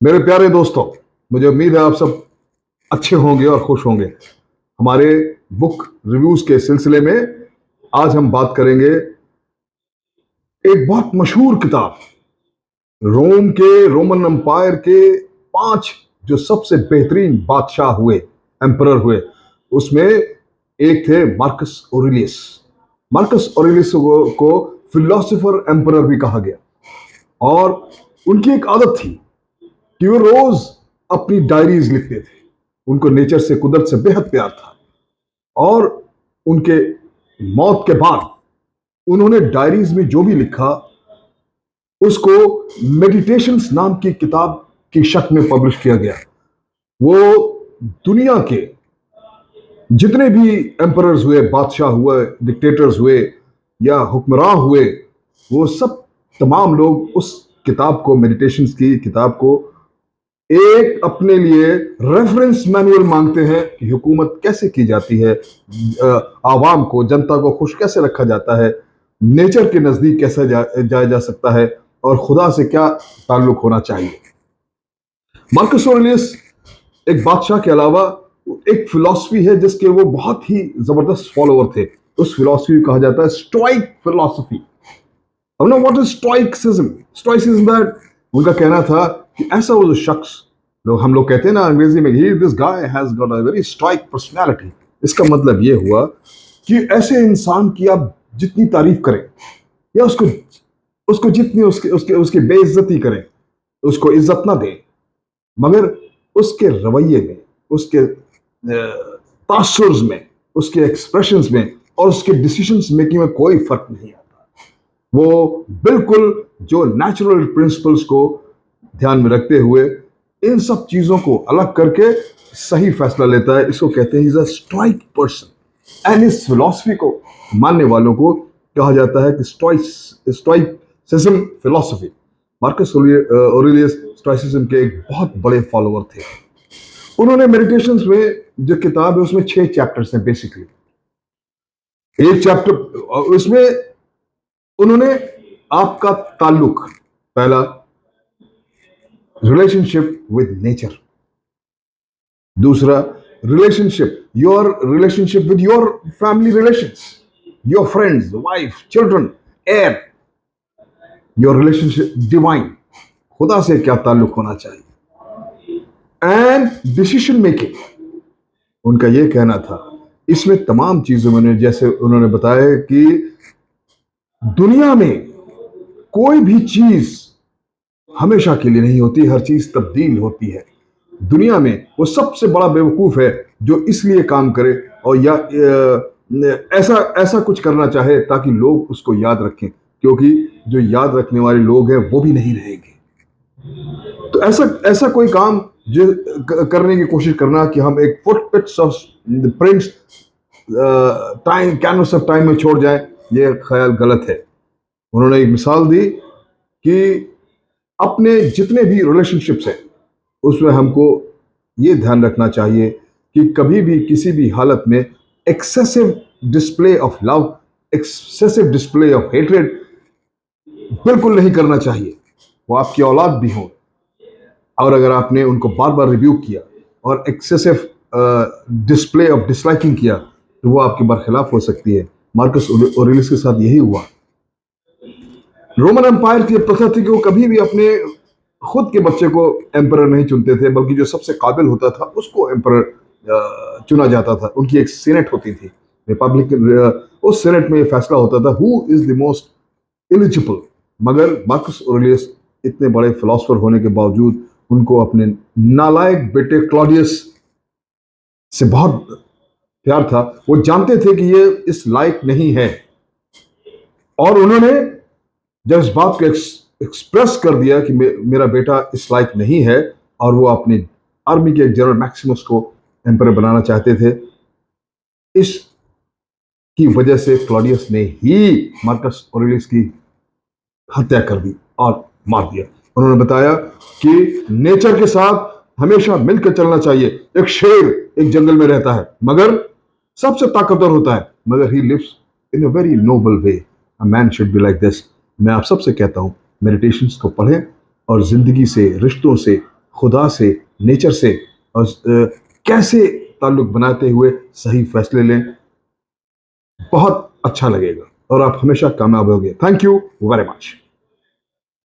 मेरे प्यारे दोस्तों, मुझे उम्मीद है आप सब अच्छे होंगे और खुश होंगे। हमारे बुक रिव्यूज के सिलसिले में आज हम बात करेंगे एक बहुत मशहूर किताब, रोमन एम्पायर के 5 जो सबसे बेहतरीन बादशाह हुए, एम्परर हुए। उसमें एक थे मार्कस ऑरेलियस। मार्कस ऑरेलियस को फिलोसोफर एम्परर भी कहा गया। और उनकी एक आदत थी कि वो रोज अपनी डायरीज लिखते थे। उनको नेचर से, कुदरत से बेहद प्यार था। और उनके मौत के बाद उन्होंने डायरीज में जो भी लिखा उसको मेडिटेशंस नाम की किताब की शक्ल में पब्लिश किया गया। वो दुनिया के जितने भी एम्परर्स हुए, बादशाह हुए, डिक्टेटर्स हुए या हुक्मरान हुए, वो सब तमाम लोग उस किताब को, मेडिटेशंस की किताब को एक अपने लिए रेफरेंस मैनुअल मांगते हैं कि हुकूमत कैसे की जाती है, आवाम को, जनता को खुश कैसे रखा जाता है, नेचर के नजदीक कैसे जाया जा सकता है और खुदा से क्या ताल्लुक होना चाहिए। मार्कस ऑरेलियस एक बादशाह के अलावा एक फिलॉसफी है जिसके वो बहुत ही जबरदस्त फॉलोअर थे। उस फिलॉसफी को कहा जाता है स्टोइक फिलॉसफी। अब ना, what is stoicism? Stoicism that, उनका कहना था कि ऐसा वो जो शख्स, लोग हम लोग कहते हैं ना अंग्रेजी में, he this guy has got a very stoic personality. इसका मतलब ये हुआ कि ऐसे इंसान की आप जितनी तारीफ करें या उसको उसको जितनी उसके उसके उसकी बेइज्जती करें, उसको इज्जत ना दें, मगर उसके रवैये में, उसके तासुर्स में, उसके एक्सप्रेशंस में और उसके डिसीजंस मेकिंग में कोई फर्क नहीं आता। वो बिल्कुल जो नेचुरल प्रिंसिपल्स को ध्यान में रखते हुए इन सब चीजों को अलग करके सही फैसला लेता है। इसको कहते हैं is a stoic person. And इस फिलॉसफी को मानने वालों को कहा जाता है कि stoicism philosophy. Marcus Aurelius stoicism के एक बहुत बड़े फॉलोअर थे। उन्होंने मेडिटेशंस में जो किताब है उसमें 6 चैप्टर्स हैं बेसिकली। एक चैप्टर उसमें उन्होंने आपका ताल्लुक, पहला रिलेशनशिप विद नेचर, दूसरा relationship with your family relations, your friends, wife, children, air, your relationship divine, खुदा से क्या ताल्लुक होना चाहिए, एंड डिसीजन मेकिंग। उनका यह कहना था इसमें तमाम चीजों में, जैसे उन्होंने बताया कि दुनिया में कोई भी चीज हमेशा के लिए नहीं होती, हर चीज तब्दील होती है। दुनिया में वो सबसे बड़ा बेवकूफ है जो इसलिए काम करे और या ऐसा ऐसा कुछ करना चाहे ताकि लोग उसको याद रखें, क्योंकि जो याद रखने वाले लोग हैं वो भी नहीं रहेंगे। तो ऐसा ऐसा कोई काम जो करने की कोशिश करना कि हम एक footprints of prints time, canvas of time में छोड़ जाए, ये ख्याल गलत है। उन्होंने एक मिसाल दी कि अपने जितने भी रिलेशनशिप्स हैं उसमें हमको ये ध्यान रखना चाहिए कि कभी भी किसी भी हालत में excessive display of love, excessive display of hatred बिल्कुल नहीं करना चाहिए। वो आपकी औलाद भी हो, और अगर आपने उनको बार बार रिव्यू किया और एक्सेसिव डिस्प्ले ऑफ डिसलाइकिंग किया तो वो आपके बरखिलाफ हो सकती है। मार्कस ऑरेलियस के साथ यही हुआ। रोमन एम्पायर की प्रथा थी कि वो कभी भी अपने खुद के बच्चे को एम्परर नहीं चुनते थे, बल्कि जो सबसे काबिल होता था उसको एम्परर चुना जाता था। उनकी एक सीनेट होती थी, रिपब्लिक। उस सीनेट में ये फैसला होता था who is the most eligible. मगर मार्कस ऑरेलियस इतने बड़े फिलोसफर होने के बावजूद उनको अपने नालायक बेटे क्लॉडियस से बहुत प्यार था। वो जानते थे कि ये इस लायक नहीं है, और उन्होंने जब इस बात को एक्सप्रेस कर दिया कि मेरा बेटा इस लायक नहीं है, और वो अपनी आर्मी के जनरल मैक्सिमस को एम्परर बनाना चाहते थे, इस की वजह से क्लॉडियस ने ही मार्कस ऑरेलियस की हत्या कर दी और मार दिया। उन्होंने बताया कि नेचर के साथ हमेशा मिलकर चलना चाहिए। एक शेर एक जंगल में रहता है मगर सबसे ताकतवर होता है, मगर he lives in a very noble way. A man should be like this. मैं आप सबसे कहता हूं मेडिटेशंस को पढ़ें और जिंदगी से, रिश्तों से, खुदा से, नेचर से और कैसे ताल्लुक बनाते हुए सही फैसले लें, बहुत अच्छा लगेगा और आप हमेशा कामयाब होंगे। Thank you very much.